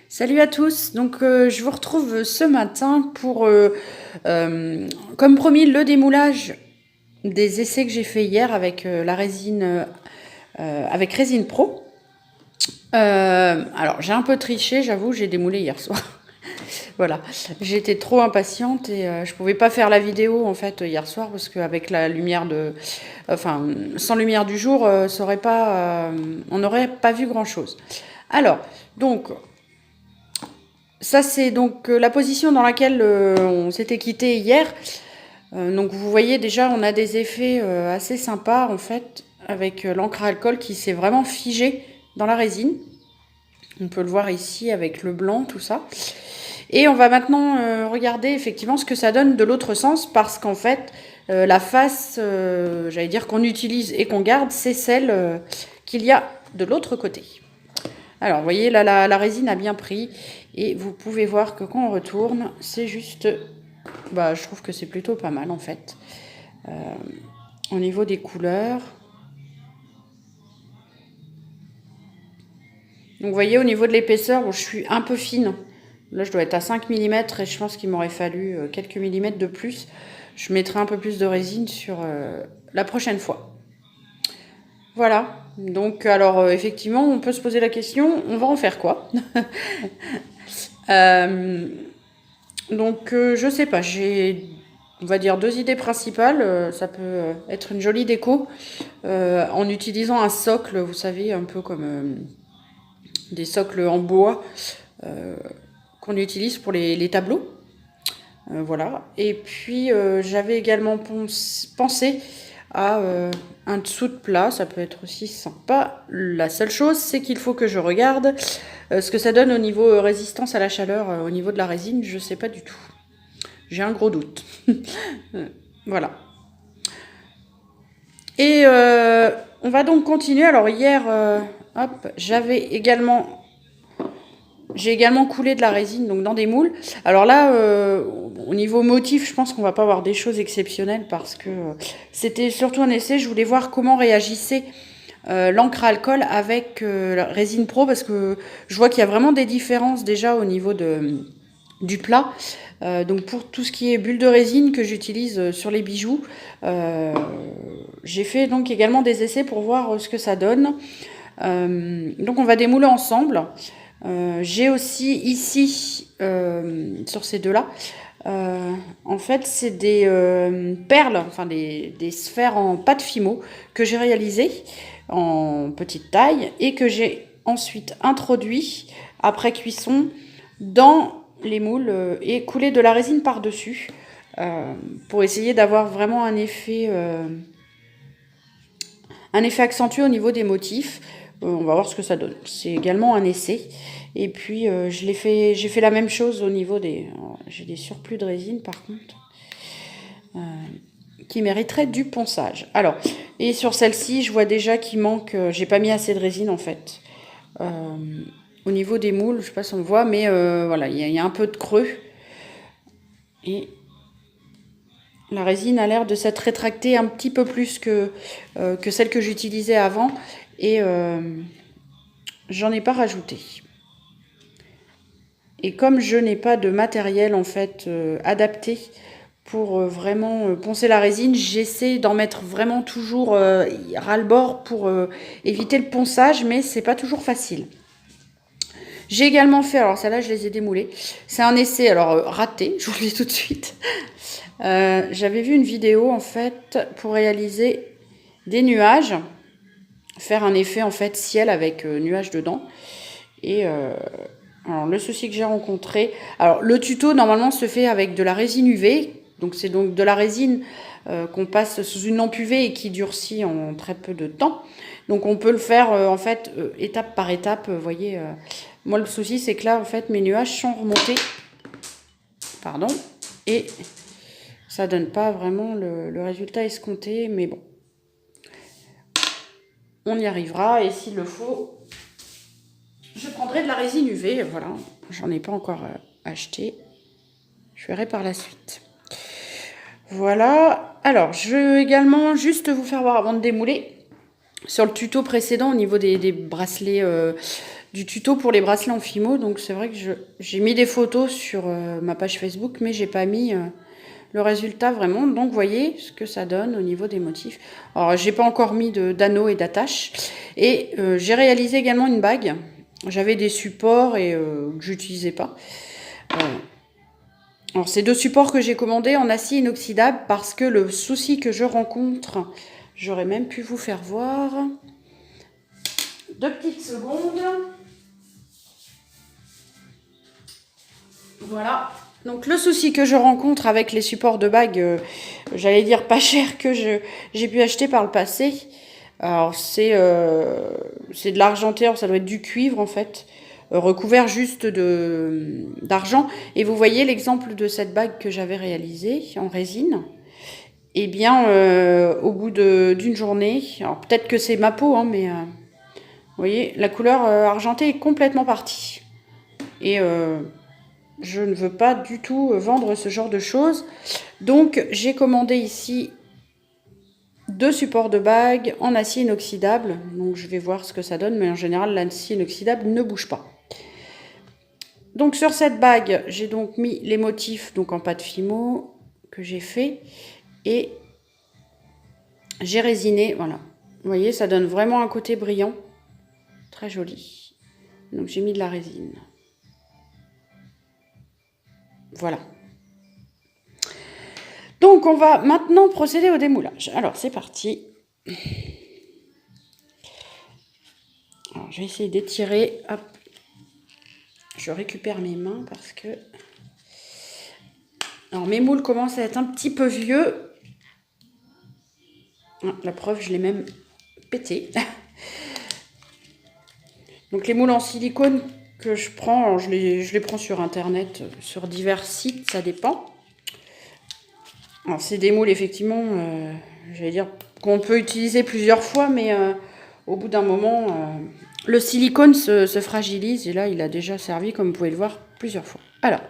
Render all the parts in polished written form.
Salut à tous, donc je vous retrouve ce matin pour, comme promis, le démoulage des essais que j'ai fait hier avec la résine, avec Résine Pro. Alors j'ai un peu triché, j'avoue, j'ai démoulé hier soir. Voilà, j'étais trop impatiente et je pouvais pas faire la vidéo en fait hier soir parce qu'avec la lumière enfin sans lumière du jour, ça aurait pas, on n'aurait pas vu grand chose. Alors, donc ça, c'est donc la position dans laquelle on s'était quitté hier. Donc vous voyez déjà, on a des effets assez sympas en fait, avec l'encre à alcool qui s'est vraiment figée dans la résine. On peut le voir ici avec le blanc, tout ça. Et on va maintenant regarder effectivement ce que ça donne de l'autre sens, parce qu'en fait, la face, j'allais dire qu'on utilise et qu'on garde, c'est celle qu'il y a de l'autre côté. Alors, vous voyez, là, la résine a bien pris. Et vous pouvez voir que quand on retourne, c'est juste... Bah, je trouve que c'est plutôt pas mal, en fait. Au niveau des couleurs. Donc, vous voyez, au niveau de l'épaisseur, bon, je suis un peu fine. Là, je dois être à 5 mm et je pense qu'il m'aurait fallu quelques millimètres de plus. Je mettrai un peu plus de résine sur la prochaine fois. Voilà. Donc, alors, effectivement, on peut se poser la question, on va en faire quoi? Donc, je sais pas, j'ai, on va dire, deux idées principales. Ça peut être une jolie déco en utilisant un socle, vous savez, un peu comme des socles en bois qu'on utilise pour les tableaux. Voilà. Et puis, j'avais également pensé à un dessous de plat, ça peut être aussi sympa. La seule chose, c'est qu'il faut que je regarde ce que ça donne au niveau résistance à la chaleur, au niveau de la résine, je sais pas du tout. J'ai un gros doute. Voilà. Et on va donc continuer. Alors hier, hop, j'ai également coulé de la résine donc dans des moules. Alors là, au niveau motif, je pense qu'on va pas avoir des choses exceptionnelles parce que c'était surtout un essai. Je voulais voir comment réagissait l'encre à alcool avec la résine pro, parce que je vois qu'il y a vraiment des différences déjà au niveau du plat. Donc pour tout ce qui est bulle de résine que j'utilise sur les bijoux, j'ai fait donc également des essais pour voir ce que ça donne. Donc on va démouler ensemble. J'ai aussi ici, sur ces deux-là, en fait c'est des perles, enfin des sphères en pâte fimo que j'ai réalisées en petite taille et que j'ai ensuite introduit après cuisson dans les moules et couler de la résine par-dessus pour essayer d'avoir vraiment un effet accentué au niveau des motifs. On va voir ce que ça donne. C'est également un essai. Et puis j'ai fait la même chose au niveau des... J'ai des surplus de résine par contre qui mériteraient du ponçage. Alors, et sur celle-ci, je vois déjà qu'il manque... j'ai pas mis assez de résine en fait. Au niveau des moules, je sais pas si on le voit, mais voilà, il y a un peu de creux. Et la résine a l'air de s'être rétractée un petit peu plus que celle que j'utilisais avant. Et j'en ai pas rajouté. Et comme je n'ai pas de matériel en fait adapté pour vraiment poncer la résine, j'essaie d'en mettre vraiment toujours ras-le-bord pour éviter le ponçage, mais c'est pas toujours facile. J'ai également fait, alors celle-là je les ai démoulées, c'est un essai, alors raté, je vous le dis tout de suite. J'avais vu une vidéo en fait pour réaliser des nuages, faire un effet en fait ciel avec nuages dedans. Et alors le souci que j'ai rencontré, alors le tuto normalement se fait avec de la résine UV, donc c'est donc de la résine qu'on passe sous une lampe UV et qui durcit en très peu de temps. Donc on peut le faire en fait étape par étape, vous voyez. Moi le souci c'est que là en fait mes nuages sont remontés, pardon, et ça donne pas vraiment le résultat escompté, mais bon, on y arrivera et s'il le faut, je prendrai de la résine UV, voilà, j'en ai pas encore acheté, je verrai par la suite. Voilà, alors je veux également juste vous faire voir avant de démouler, sur le tuto précédent au niveau des bracelets du tuto pour les bracelets en fimo. Donc c'est vrai que j'ai mis des photos sur ma page Facebook, mais j'ai pas mis le résultat vraiment. Donc vous voyez ce que ça donne au niveau des motifs. Alors j'ai pas encore mis d'anneaux et d'attaches. Et j'ai réalisé également une bague. J'avais des supports et que j'utilisais pas. Alors c'est 2 supports que j'ai commandés en acier inoxydable parce que le souci que je rencontre, j'aurais même pu vous faire voir. 2 petites secondes. Voilà. Donc le souci que je rencontre avec les supports de bague, j'allais dire pas cher, que j'ai pu acheter par le passé. Alors c'est de l'argenté, ça doit être du cuivre en fait, recouvert juste d'argent. Et vous voyez l'exemple de cette bague que j'avais réalisée en résine. Eh bien, au bout d'une journée, alors peut-être que c'est ma peau, hein, mais vous voyez, la couleur argentée est complètement partie. Et je ne veux pas du tout vendre ce genre de choses. Donc, j'ai commandé ici 2 supports de bague en acier inoxydable. Donc, je vais voir ce que ça donne. Mais en général, l'acier inoxydable ne bouge pas. Donc, sur cette bague, j'ai donc mis les motifs donc en pâte fimo que j'ai fait. Et j'ai résiné. Voilà. Vous voyez, ça donne vraiment un côté brillant. Très joli. Donc, j'ai mis de la résine. Voilà. Donc, on va maintenant procéder au démoulage. Alors, c'est parti. Alors, je vais essayer d'étirer. Hop. Je récupère mes mains parce que... Alors, mes moules commencent à être un petit peu vieux. La preuve, je l'ai même pété. Donc, les moules en silicone que je prends, alors je les prends sur Internet, sur divers sites, ça dépend. Alors, c'est des moules, effectivement, j'allais dire qu'on peut utiliser plusieurs fois, mais au bout d'un moment, le silicone se fragilise. Et là, il a déjà servi, comme vous pouvez le voir, plusieurs fois. Alors,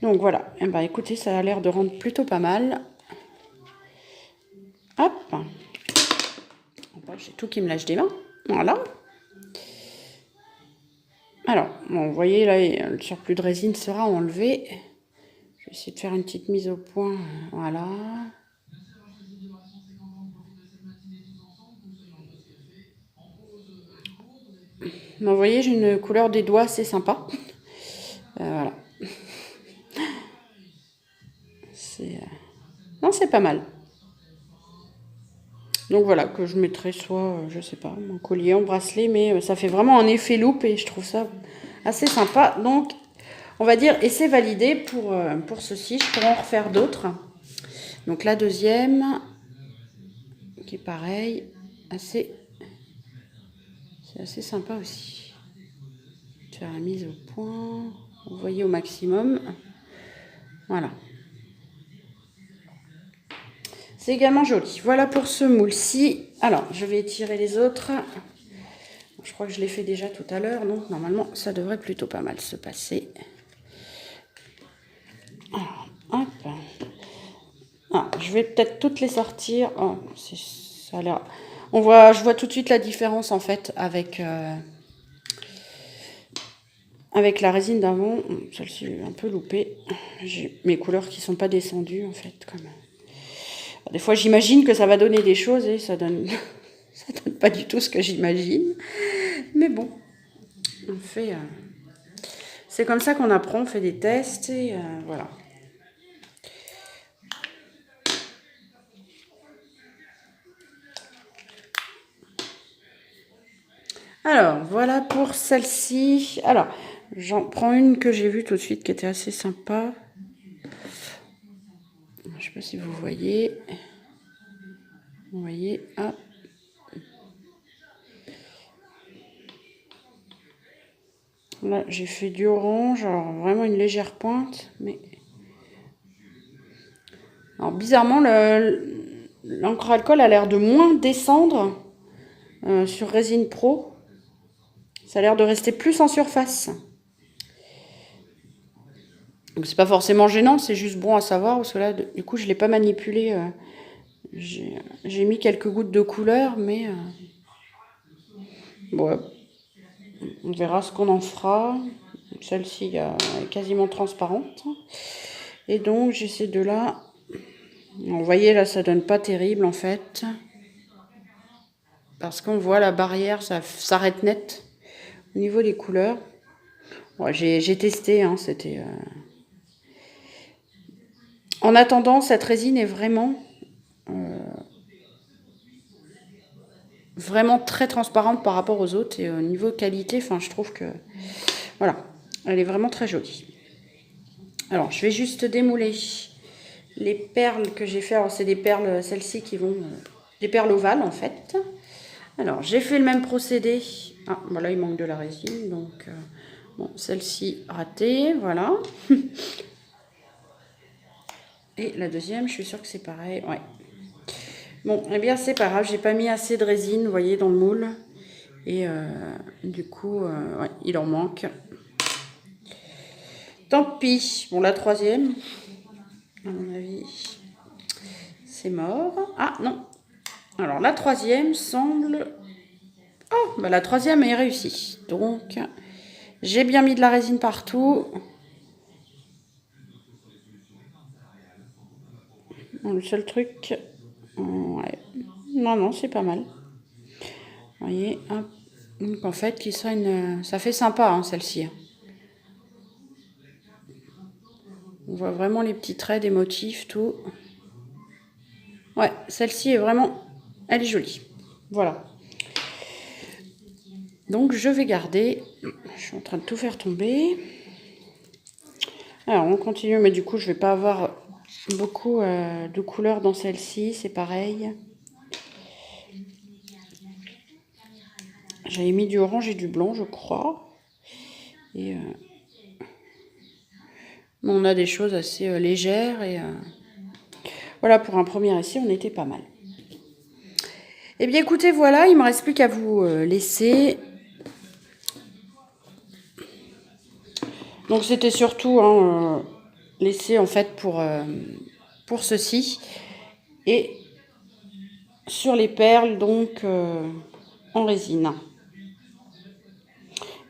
donc voilà. Eh ben, écoutez, ça a l'air de rendre plutôt pas mal. Hop. J'ai tout qui me lâche des mains. Voilà. Alors, bon, vous voyez, là, le surplus de résine sera enlevé. Je vais essayer de faire une petite mise au point. Voilà. Bon, vous voyez, j'ai une couleur des doigts assez sympa. Voilà. Non, c'est pas mal. Donc voilà, que je mettrai soit, je sais pas, mon collier en bracelet, mais ça fait vraiment un effet loupe et je trouve ça assez sympa. Donc, on va dire, et c'est validé pour ceci. Je pourrais en refaire d'autres. Donc la deuxième, qui est pareil, c'est assez sympa aussi. Je vais faire la mise au point, vous voyez au maximum. Voilà. C'est également joli. Voilà pour ce moule-ci. Alors, je vais étirer les autres. Je crois que je l'ai fait déjà tout à l'heure, donc normalement, ça devrait plutôt pas mal se passer. Alors, hop. Ah, je vais peut-être toutes les sortir. Oh, ça a l'air... je vois tout de suite la différence, en fait, avec la résine d'avant. Celle-ci est un peu loupée. J'ai mes couleurs qui sont pas descendues, en fait, comme... Des fois, j'imagine que ça va donner des choses et ça donne pas du tout ce que j'imagine. Mais bon, on fait... c'est comme ça qu'on apprend, on fait des tests et voilà. Alors, voilà pour celle-ci. Alors, j'en prends une que j'ai vue tout de suite qui était assez sympa. Je ne sais pas si vous voyez. Vous voyez, ah. Là, j'ai fait du orange, alors vraiment une légère pointe, mais... Alors, bizarrement, l'encre alcool a l'air de moins descendre sur Résine Pro. Ça a l'air de rester plus en surface. Donc, c'est pas forcément gênant, c'est juste bon à savoir, parce que là, du coup, je l'ai pas manipulé. J'ai mis quelques gouttes de couleur, mais... ouais. On verra ce qu'on en fera. Celle-ci est quasiment transparente. Et donc, j'ai ces deux-là. Vous voyez, là, ça donne pas terrible, en fait. Parce qu'on voit la barrière, ça s'arrête net. Au niveau des couleurs. Bon, j'ai testé, hein, c'était... En attendant, cette résine est vraiment très transparente par rapport aux autres. Et au niveau qualité, enfin, je trouve que... Voilà, elle est vraiment très jolie. Alors, je vais juste démouler les perles que j'ai fait. Alors, c'est des perles, celles-ci qui vont... des perles ovales, en fait. Alors, j'ai fait le même procédé. Ah, voilà, il manque de la résine. Donc, bon, celle-ci ratée, voilà. Et la deuxième, je suis sûre que c'est pareil. Ouais. Bon, eh bien, c'est pas grave. J'ai pas mis assez de résine, vous voyez, dans le moule. Et du coup, ouais, il en manque. Tant pis. Bon, la troisième, à mon avis, c'est mort. Ah, non. Alors, la troisième semble... Oh, bah, la troisième est réussie. Donc, j'ai bien mis de la résine partout. Bon, le seul truc... ouais. Non, c'est pas mal. Vous voyez, hop. Donc, en fait, ça fait sympa, hein, celle-ci. On voit vraiment les petits traits des motifs, tout. Ouais, celle-ci est vraiment... Elle est jolie. Voilà. Donc, je vais garder... Je suis en train de tout faire tomber. Alors, on continue, mais du coup, je vais pas avoir beaucoup de couleurs dans celle-ci. C'est pareil. J'avais mis du orange et du blanc, je crois. Et... on a des choses assez légères. Et voilà, pour un premier essai, on était pas mal. Eh bien, écoutez, voilà, il ne me reste plus qu'à vous laisser. Donc, c'était surtout laisser, en fait, pour ceci. Et sur les perles, donc, en résine.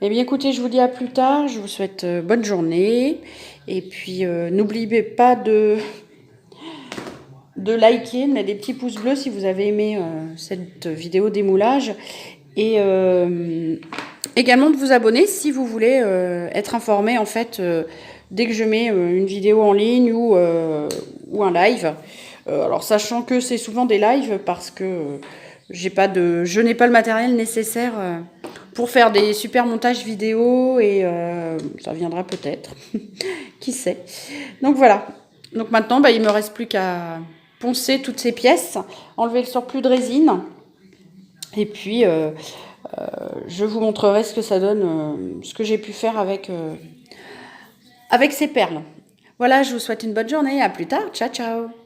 Eh bien, écoutez, je vous dis à plus tard. Je vous souhaite bonne journée. Et puis, n'oubliez pas de liker, de mettre des petits pouces bleus si vous avez aimé cette vidéo démoulage. Et également de vous abonner si vous voulez être informé, en fait, dès que je mets une vidéo en ligne ou un live. Alors, sachant que c'est souvent des lives parce que je n'ai pas le matériel nécessaire pour faire des super montages vidéo et ça viendra peut-être. Qui sait. Donc, voilà. Donc, maintenant, il ne me reste plus qu'à poncer toutes ces pièces, enlever le surplus de résine et puis je vous montrerai ce que ça donne, ce que j'ai pu faire avec ces perles. Voilà, je vous souhaite une bonne journée, à plus tard, ciao ciao.